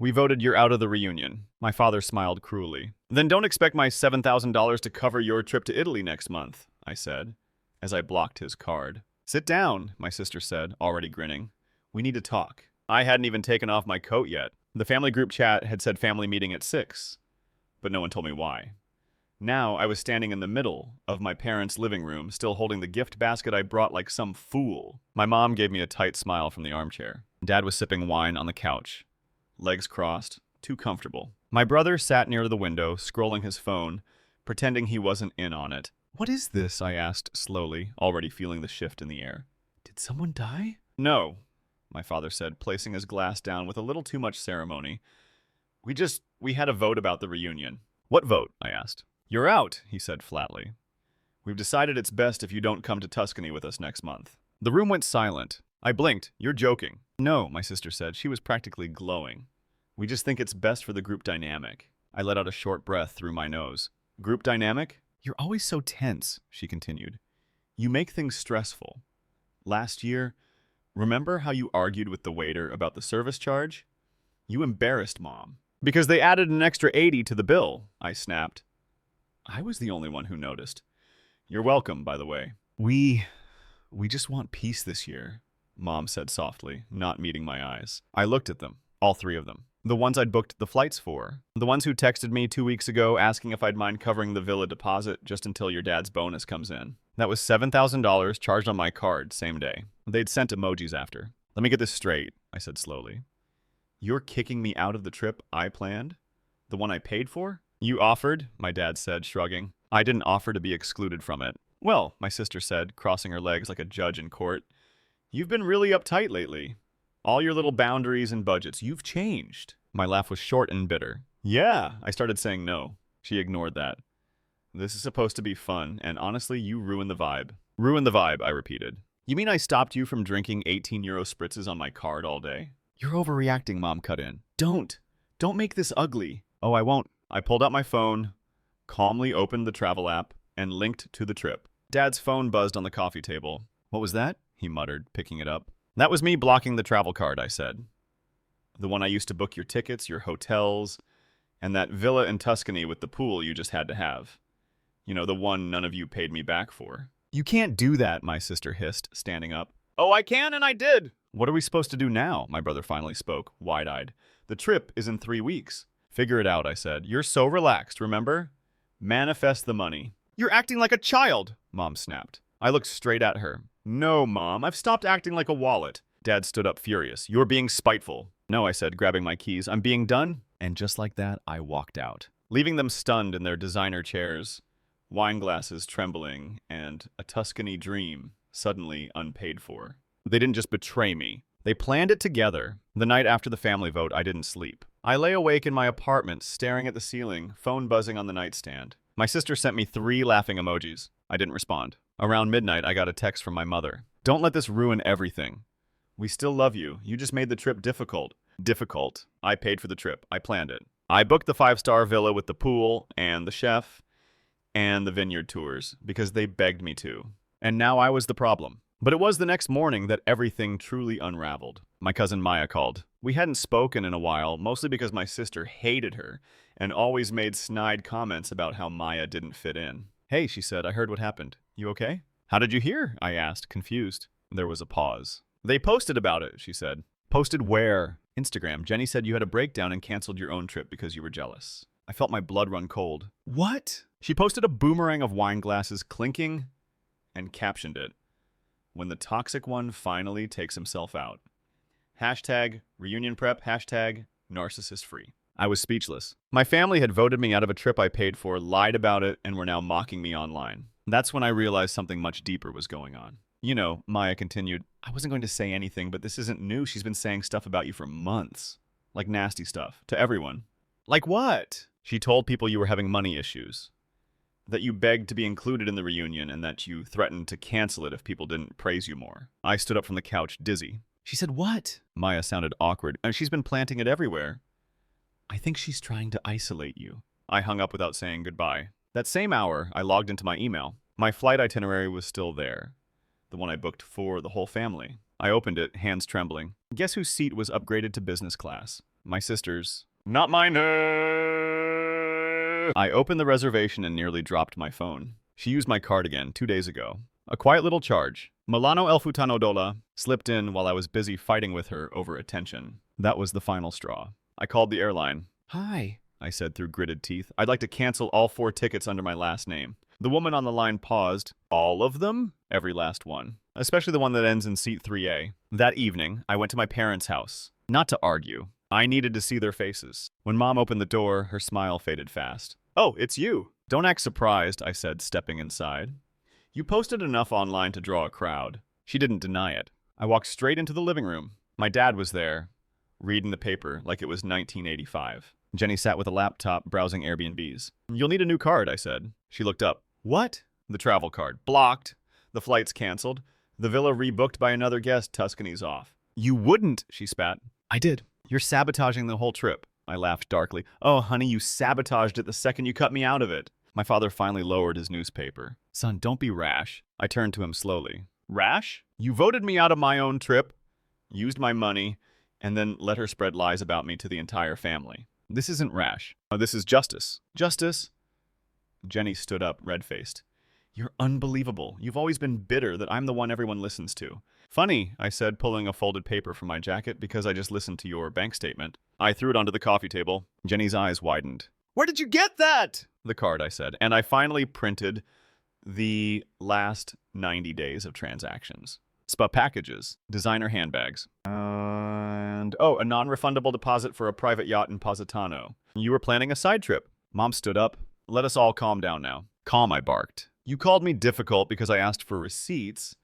We voted you're out of the reunion. My father smiled cruelly. Then don't expect my $7,000 to cover your trip to Italy next month, I said, as I blocked his card. Sit down, my sister said, already grinning. We need to talk. I hadn't even taken off my coat yet. The family group chat had said family meeting at 6, but no one told me why. Now I was standing in the middle of my parents' living room, still holding the gift basket I brought like some fool. My mom gave me a tight smile from the armchair. Dad was sipping wine on the couch, legs crossed, too comfortable. My brother sat near the window, scrolling his phone, pretending he wasn't in on it. What is this? I asked slowly, already feeling the shift in the air. Did someone die? No, my father said, placing his glass down with a little too much ceremony. We had a vote about the reunion. What vote? I asked. You're out, he said flatly. We've decided it's best if you don't come to Tuscany with us next month. The room went silent. I blinked. You're joking. No, my sister said. She was practically glowing. We just think it's best for the group dynamic. I let out a short breath through my nose. Group dynamic? You're always so tense, she continued. You make things stressful. Last year, remember how you argued with the waiter about the service charge? You embarrassed Mom. Because they added an extra $80 to the bill, I snapped. I was the only one who noticed. You're welcome, by the way. We just want peace this year, Mom said softly, not meeting my eyes. I looked at them, all three of them. The ones I'd booked the flights for. The ones who texted me 2 weeks ago asking if I'd mind covering the villa deposit just until your dad's bonus comes in. That was $7,000 charged on my card, same day. They'd sent emojis after. Let me get this straight, I said slowly. You're kicking me out of the trip I planned? The one I paid for? You offered, my dad said, shrugging. I didn't offer to be excluded from it. Well, my sister said, crossing her legs like a judge in court. You've been really uptight lately. All your little boundaries and budgets, you've changed. My laugh was short and bitter. Yeah, I started saying no. She ignored that. This is supposed to be fun, and honestly, you ruined the vibe. Ruined the vibe, I repeated. You mean I stopped you from drinking 18-euro spritzes on my card all day? You're overreacting, Mom cut in. Don't make this ugly. Oh, I won't. I pulled out my phone, calmly opened the travel app, and linked to the trip. Dad's phone buzzed on the coffee table. What was that? He muttered, picking it up. That was me blocking the travel card, I said. The one I used to book your tickets, your hotels, and that villa in Tuscany with the pool you just had to have. You know, the one none of you paid me back for. You can't do that, my sister hissed, standing up. Oh, I can, and I did. What are we supposed to do now? My brother finally spoke, wide-eyed. The trip is in 3 weeks. Figure it out, I said. You're so relaxed, remember? Manifest the money. You're acting like a child, Mom snapped. I looked straight at her. No, Mom, I've stopped acting like a wallet. Dad stood up furious. You're being spiteful. No, I said, grabbing my keys. I'm being done. And just like that, I walked out, leaving them stunned in their designer chairs, wine glasses trembling, and a Tuscany dream suddenly unpaid for. They didn't just betray me. They planned it together. The night after the family vote, I didn't sleep. I lay awake in my apartment, staring at the ceiling, phone buzzing on the nightstand. My sister sent me 3 laughing emojis. I didn't respond. Around midnight, I got a text from my mother. Don't let this ruin everything. We still love you. You just made the trip difficult. Difficult. I paid for the trip. I planned it. I booked the 5-star villa with the pool and the chef and the vineyard tours because they begged me to. And now I was the problem. But it was the next morning that everything truly unraveled. My cousin Maya called. We hadn't spoken in a while, mostly because my sister hated her and always made snide comments about how Maya didn't fit in. Hey, she said, I heard what happened. You okay? How did you hear? I asked, confused. There was a pause. They posted about it, she said. Posted where? Instagram. Jenny said you had a breakdown and canceled your own trip because you were jealous. I felt my blood run cold. What? She posted a boomerang of wine glasses clinking and captioned it. When the toxic one finally takes himself out. Hashtag reunion prep, hashtag narcissist free. I was speechless. My family had voted me out of a trip I paid for, lied about it, and were now mocking me online. That's when I realized something much deeper was going on. You know, Maya continued, I wasn't going to say anything, but this isn't new. She's been saying stuff about you for months. Like nasty stuff. To everyone. Like what? She told people you were having money issues. That you begged to be included in the reunion and that you threatened to cancel it if people didn't praise you more. I stood up from the couch, dizzy. She said, what? Maya sounded awkward. She's been planting it everywhere. I think she's trying to isolate you. I hung up without saying goodbye. That same hour, I logged into my email. My flight itinerary was still there. The one I booked for the whole family. I opened it, hands trembling. Guess whose seat was upgraded to business class? My sister's. Not mine. I opened the reservation and nearly dropped my phone. She used my card again 2 days ago. A quiet little charge. Milano El Futano Dola slipped in while I was busy fighting with her over attention. That was the final straw. I called the airline. Hi, I said through gritted teeth. I'd like to cancel all 4 tickets under my last name. The woman on the line paused. All of them? Every last one. Especially the one that ends in seat 3A. That evening, I went to my parents' house. Not to argue. I needed to see their faces. When Mom opened the door, her smile faded fast. Oh, it's you. Don't act surprised, I said, stepping inside. You posted enough online to draw a crowd. She didn't deny it. I walked straight into the living room. My dad was there, reading the paper like it was 1985. Jenny sat with a laptop, browsing Airbnbs. You'll need a new card, I said. She looked up. What? The travel card. Blocked. The flight's canceled. The villa rebooked by another guest. Tuscany's off. You wouldn't, she spat. I did. You're sabotaging the whole trip. I laughed darkly. Oh, honey, you sabotaged it the second you cut me out of it. My father finally lowered his newspaper. Son, don't be rash. I turned to him slowly. Rash? You voted me out of my own trip, used my money, and then let her spread lies about me to the entire family. This isn't rash. This is justice. Justice? Jenny stood up, red-faced. You're unbelievable. You've always been bitter that I'm the one everyone listens to. Funny, I said, pulling a folded paper from my jacket because I just listened to your bank statement. I threw it onto the coffee table. Jenny's eyes widened. Where did you get that? The card, I said, and I finally printed the last 90 days of transactions. Spa packages, designer handbags, and, a non-refundable deposit for a private yacht in Positano. You were planning a side trip. Mom stood up. Let us all calm down now. Calm, I barked. You called me difficult because I asked for receipts,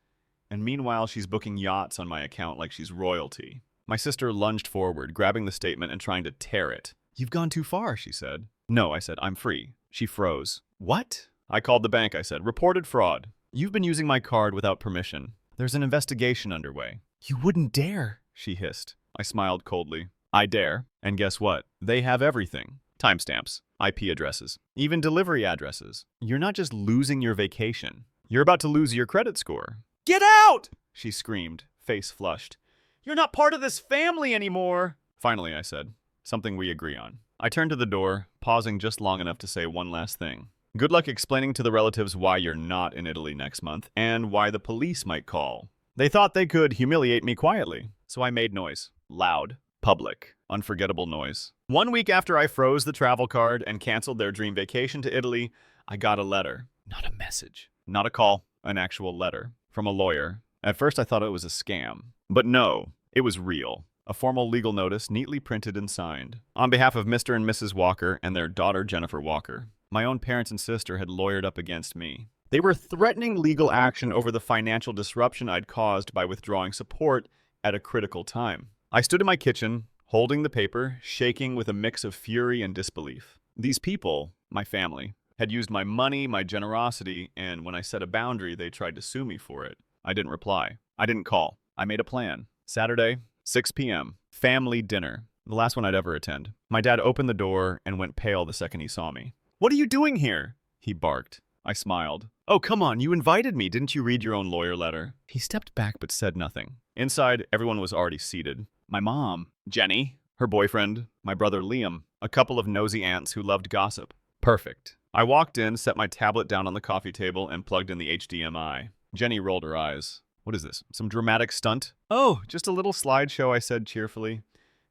and meanwhile she's booking yachts on my account like she's royalty. My sister lunged forward, grabbing the statement and trying to tear it. You've gone too far, she said. No, I said, I'm free. She froze. What? I called the bank, I said. Reported fraud. You've been using my card without permission. There's an investigation underway. You wouldn't dare, she hissed. I smiled coldly. I dare. And guess what? They have everything. Timestamps, IP addresses, even delivery addresses. You're not just losing your vacation. You're about to lose your credit score. Get out! She screamed, face flushed. You're not part of this family anymore. Finally, I said, something we agree on. I turned to the door, pausing just long enough to say one last thing. Good luck explaining to the relatives why you're not in Italy next month and why the police might call. They thought they could humiliate me quietly, so I made noise. Loud, public, unforgettable noise. 1 week after I froze the travel card and canceled their dream vacation to Italy, I got a letter. Not a message. Not a call. An actual letter. From a lawyer. At first I thought it was a scam. But no, it was real. A formal legal notice neatly printed and signed. On behalf of Mr. and Mrs. Walker and their daughter Jennifer Walker. My own parents and sister had lawyered up against me. They were threatening legal action over the financial disruption I'd caused by withdrawing support at a critical time. I stood in my kitchen, holding the paper, shaking with a mix of fury and disbelief. These people, my family, had used my money, my generosity, and when I set a boundary, they tried to sue me for it. I didn't reply. I didn't call. I made a plan. Saturday, 6 p.m. Family dinner. The last one I'd ever attend. My dad opened the door and went pale the second he saw me. What are you doing here? He barked. I smiled. Oh, come on, you invited me. Didn't you read your own lawyer letter? He stepped back but said nothing. Inside, everyone was already seated. My mom, Jenny, her boyfriend, my brother Liam, a couple of nosy aunts who loved gossip. Perfect. I walked in, set my tablet down on the coffee table, and plugged in the HDMI. Jenny rolled her eyes. What is this, some dramatic stunt? Oh, just a little slideshow, I said cheerfully.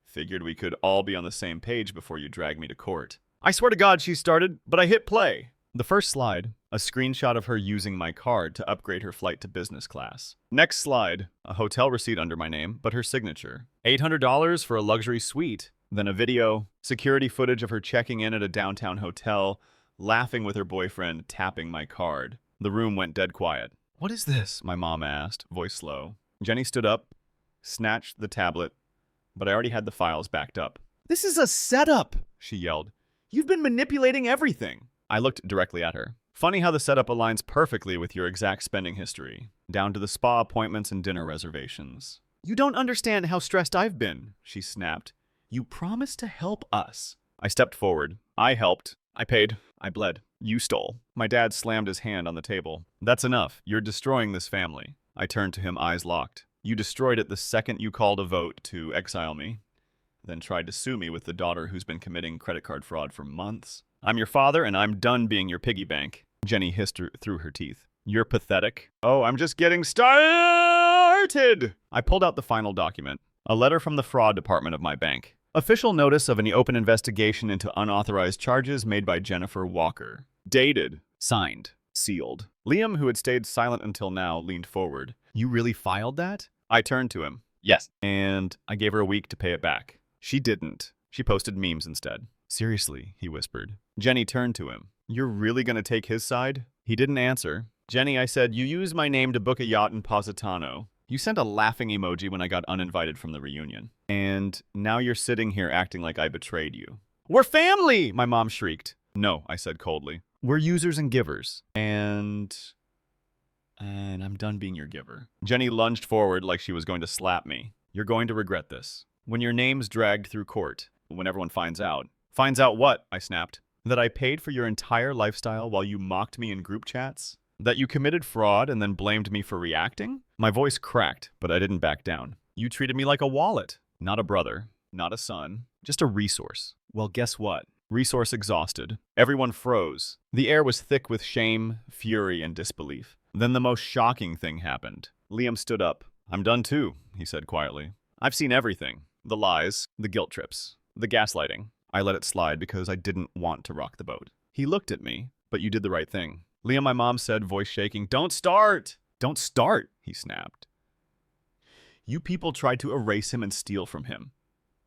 Figured we could all be on the same page before you drag me to court. I swear to God she started, but I hit play. The first slide, a screenshot of her using my card to upgrade her flight to business class. Next slide, a hotel receipt under my name, but her signature. $800 for a luxury suite. Then a video, security footage of her checking in at a downtown hotel, laughing with her boyfriend, tapping my card. The room went dead quiet. What is this? My mom asked, voice slow. Jenny stood up, snatched the tablet, but I already had the files backed up. This is a setup, she yelled. You've been manipulating everything. I looked directly at her. Funny how the setup aligns perfectly with your exact spending history, down to the spa appointments and dinner reservations. You don't understand how stressed I've been, she snapped. You promised to help us. I stepped forward. I helped. I paid. I bled. You stole. My dad slammed his hand on the table. That's enough. You're destroying this family. I turned to him, eyes locked. You destroyed it the second you called a vote to exile me. then tried to sue me with the daughter who's been committing credit card fraud for months. I'm your father, and I'm done being your piggy bank. Jenny hissed through her teeth. You're pathetic. Oh, I'm just getting started! I pulled out the final document, a letter from the fraud department of my bank. Official notice of an open investigation into unauthorized charges made by Jennifer Walker. Dated. Signed. Sealed. Liam, who had stayed silent until now, leaned forward. You really filed that? I turned to him. Yes. And I gave her a week to pay it back. She didn't. She posted memes instead. Seriously, he whispered. Jenny turned to him. You're really gonna take his side? He didn't answer. Jenny, I said, you used my name to book a yacht in Positano. You sent a laughing emoji when I got uninvited from the reunion. And now you're sitting here acting like I betrayed you. We're family, my mom shrieked. No, I said coldly. We're users and givers. And I'm done being your giver. Jenny lunged forward like she was going to slap me. You're going to regret this. When your name's dragged through court, when everyone finds out. Finds out what? I snapped. That I paid for your entire lifestyle while you mocked me in group chats? That you committed fraud and then blamed me for reacting? My voice cracked, but I didn't back down. You treated me like a wallet. Not a brother. Not a son. Just a resource. Well, guess what? Resource exhausted. Everyone froze. The air was thick with shame, fury, and disbelief. Then the most shocking thing happened. Liam stood up. I'm done too, he said quietly. I've seen everything. The lies, the guilt trips, the gaslighting. I let it slide because I didn't want to rock the boat. He looked at me, but you did the right thing. Liam, my mom said, voice shaking, Don't start! Don't start, he snapped. You people tried to erase him and steal from him.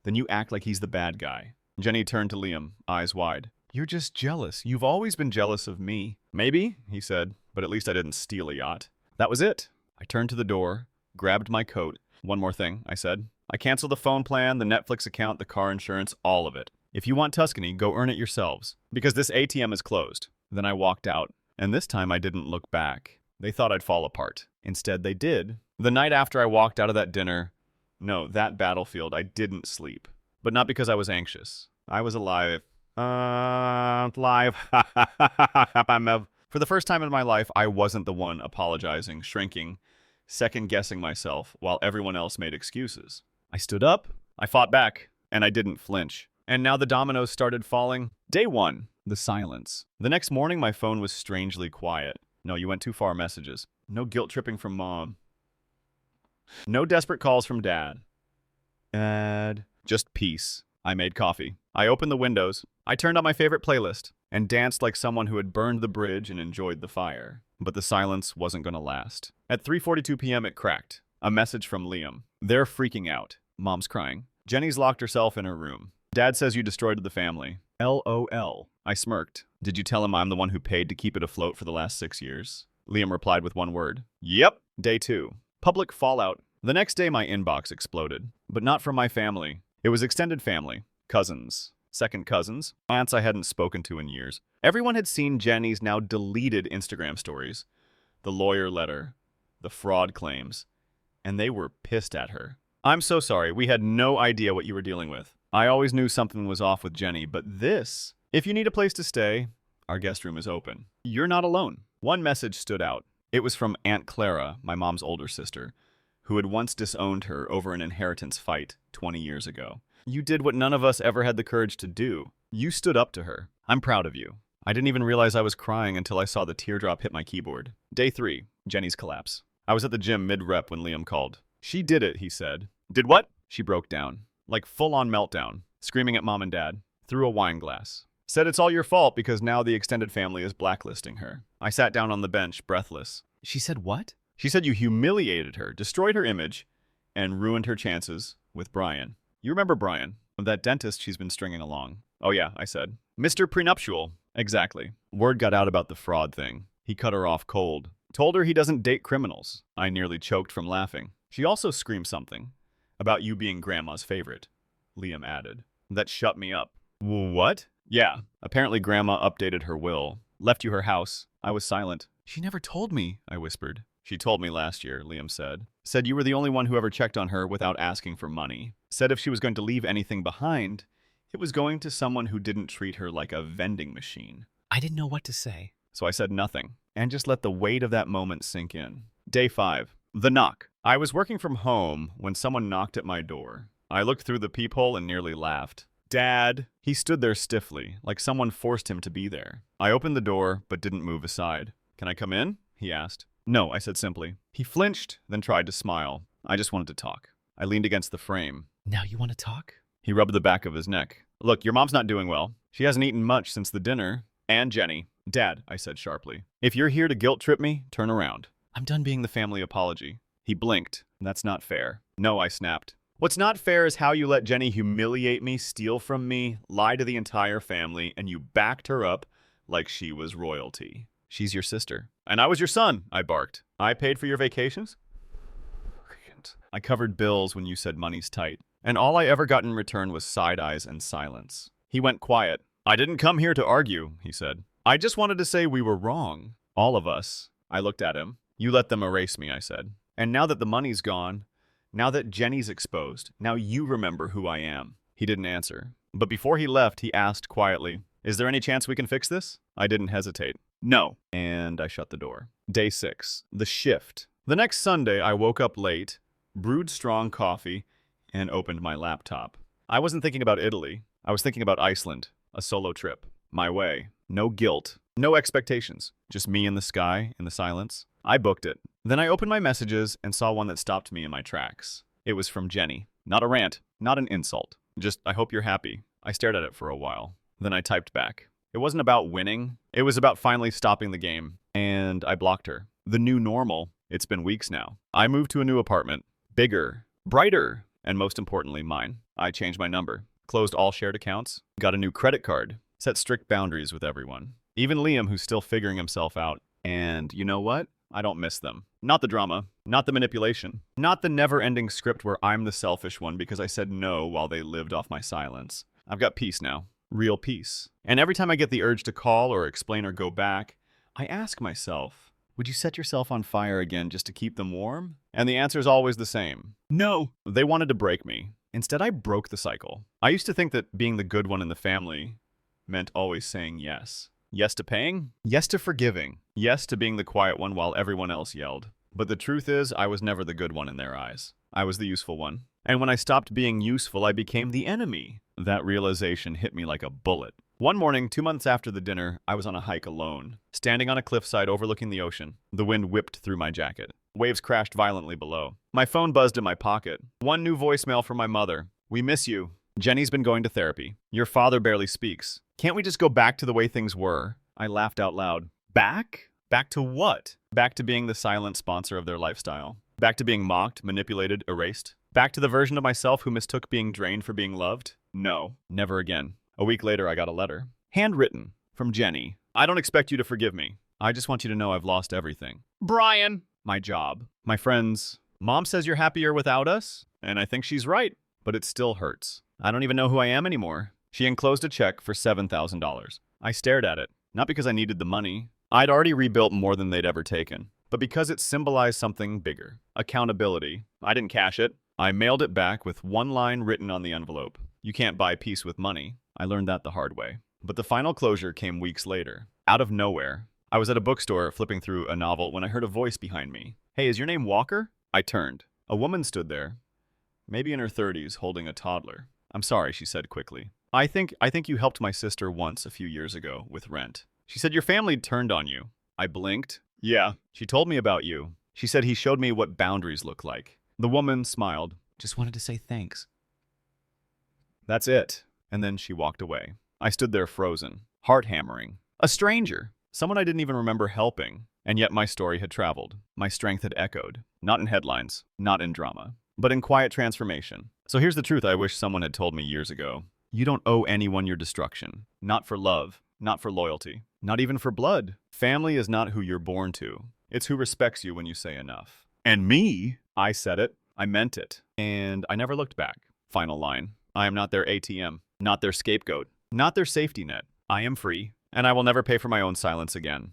Then you act like he's the bad guy. Jenny turned to Liam, eyes wide. You're just jealous. You've always been jealous of me. Maybe, he said, but at least I didn't steal a yacht. That was it. I turned to the door, grabbed my coat. One more thing, I said. I canceled the phone plan, the Netflix account, the car insurance, all of it. If you want Tuscany, go earn it yourselves, because this ATM is closed. Then I walked out, and this time I didn't look back. They thought I'd fall apart. Instead, they did. The night after I walked out of that dinner, that battlefield, I didn't sleep. But not because I was anxious. I was alive. Live. For the first time in my life, I wasn't the one apologizing, shrinking, second-guessing myself while everyone else made excuses. I stood up, I fought back, and I didn't flinch. And now the dominoes started falling. Day 1, the silence. The next morning, my phone was strangely quiet. No, you went too far messages. No guilt-tripping from mom. No desperate calls from dad. Just peace. I made coffee. I opened the windows. I turned on my favorite playlist and danced like someone who had burned the bridge and enjoyed the fire. But the silence wasn't going to last. At 3:42 p.m. it cracked. A message from Liam. They're freaking out. Mom's crying. Jenny's locked herself in her room. Dad says you destroyed the family. LOL. I smirked. Did you tell him I'm the one who paid to keep it afloat for the last 6 years? Liam replied with one word. Yep. Day 2. Public fallout. The next day my inbox exploded. But not from my family. It was extended family. Cousins. Second cousins. Aunts I hadn't spoken to in years. Everyone had seen Jenny's now deleted Instagram stories. The lawyer letter. The fraud claims. And they were pissed at her. I'm so sorry. We had no idea what you were dealing with. I always knew something was off with Jenny, but this... If you need a place to stay, our guest room is open. You're not alone. One message stood out. It was from Aunt Clara, my mom's older sister, who had once disowned her over an inheritance fight 20 years ago. You did what none of us ever had the courage to do. You stood up to her. I'm proud of you. I didn't even realize I was crying until I saw the teardrop hit my keyboard. Day 3, Jenny's collapse. I was at the gym mid-rep when Liam called. She did it, he said. Did what? She broke down. Like full-on meltdown, screaming at mom and dad, through a wine glass. Said it's all your fault because now the extended family is blacklisting her. I sat down on the bench, breathless. She said what? She said you humiliated her, destroyed her image, and ruined her chances with Brian. You remember Brian, that dentist she's been stringing along. Oh yeah, I said. Mr. Prenuptial. Exactly. Word got out about the fraud thing. He cut her off cold. Told her he doesn't date criminals. I nearly choked from laughing. She also screamed something. About you being Grandma's favorite, Liam added. That shut me up. What? Yeah, apparently Grandma updated her will. Left you her house. I was silent. She never told me, I whispered. She told me last year, Liam said. Said you were the only one who ever checked on her without asking for money. Said if she was going to leave anything behind, it was going to someone who didn't treat her like a vending machine. I didn't know what to say. So I said nothing, and just let the weight of that moment sink in. Day 5. The knock. I was working from home when someone knocked at my door. I looked through the peephole and nearly laughed. Dad! He stood there stiffly, like someone forced him to be there. I opened the door, but didn't move aside. Can I come in? He asked. No, I said simply. He flinched, then tried to smile. I just wanted to talk. I leaned against the frame. Now you want to talk? He rubbed the back of his neck. Look, your mom's not doing well. She hasn't eaten much since the dinner. And Jenny. Dad, I said sharply. If you're here to guilt trip me, turn around. I'm done being the family apology. He blinked. That's not fair. No, I snapped. What's not fair is how you let Jenny humiliate me, steal from me, lie to the entire family, and you backed her up like she was royalty. She's your sister. And I was your son, I barked. I paid for your vacations? I covered bills when you said money's tight. And all I ever got in return was side eyes and silence. He went quiet. I didn't come here to argue, he said. I just wanted to say we were wrong. All of us. I looked at him. You let them erase me, I said. And now that the money's gone, now that Jenny's exposed, now you remember who I am. He didn't answer. But before he left, he asked quietly, is there any chance we can fix this? I didn't hesitate. No. And I shut the door. Day 6. The shift. The next Sunday, I woke up late, brewed strong coffee, and opened my laptop. I wasn't thinking about Italy. I was thinking about Iceland, a solo trip. My way. No guilt. No expectations. Just me in the sky, in the silence. I booked it. Then I opened my messages and saw one that stopped me in my tracks. It was from Jenny. Not a rant, not an insult. Just, I hope you're happy. I stared at it for a while. Then I typed back. It wasn't about winning. It was about finally stopping the game. And I blocked her. The new normal. It's been weeks now. I moved to a new apartment. Bigger. Brighter. And most importantly, mine. I changed my number. Closed all shared accounts. Got a new credit card. Set strict boundaries with everyone. Even Liam, who's still figuring himself out. And you know what? I don't miss them. Not the drama. Not the manipulation. Not the never-ending script where I'm the selfish one because I said no while they lived off my silence. I've got peace now. Real peace. And every time I get the urge to call or explain or go back, I ask myself, would you set yourself on fire again just to keep them warm? And the answer is always the same. No. They wanted to break me. Instead, I broke the cycle. I used to think that being the good one in the family meant always saying yes. Yes to paying. Yes to forgiving. Yes to being the quiet one while everyone else yelled. But the truth is, I was never the good one in their eyes. I was the useful one. And when I stopped being useful, I became the enemy. That realization hit me like a bullet. One morning, 2 months after the dinner, I was on a hike alone, standing on a cliffside overlooking the ocean. The wind whipped through my jacket. Waves crashed violently below. My phone buzzed in my pocket. One new voicemail from my mother. We miss you. Jenny's been going to therapy. Your father barely speaks. Can't we just go back to the way things were? I laughed out loud. Back? Back to what? Back to being the silent sponsor of their lifestyle. Back to being mocked, manipulated, erased. Back to the version of myself who mistook being drained for being loved? No, never again. A week later, I got a letter. Handwritten. From Jenny. I don't expect you to forgive me. I just want you to know I've lost everything. Brian! My job. My friends. Mom says you're happier without us? And I think she's right. But it still hurts. I don't even know who I am anymore. She enclosed a check for $7,000. I stared at it. Not because I needed the money. I'd already rebuilt more than they'd ever taken. But because it symbolized something bigger. Accountability. I didn't cash it. I mailed it back with one line written on the envelope. You can't buy peace with money. I learned that the hard way. But the final closure came weeks later. Out of nowhere. I was at a bookstore flipping through a novel when I heard a voice behind me. Hey, is your name Walker? I turned. A woman stood there. Maybe in her 30s, holding a toddler. I'm sorry, she said quickly. I think you helped my sister once a few years ago with rent. She said your family turned on you. I blinked. Yeah. She told me about you. She said he showed me what boundaries look like. The woman smiled. Just wanted to say thanks. That's it. And then she walked away. I stood there frozen, heart hammering. A stranger. Someone I didn't even remember helping. And yet my story had traveled. My strength had echoed. Not in headlines. Not in drama. But in quiet transformation. So here's the truth I wish someone had told me years ago. You don't owe anyone your destruction. Not for love. Not for loyalty. Not even for blood. Family is not who you're born to. It's who respects you when you say enough. And me? I said it. I meant it. And I never looked back. Final line. I am not their ATM. Not their scapegoat. Not their safety net. I am free. And I will never pay for my own silence again.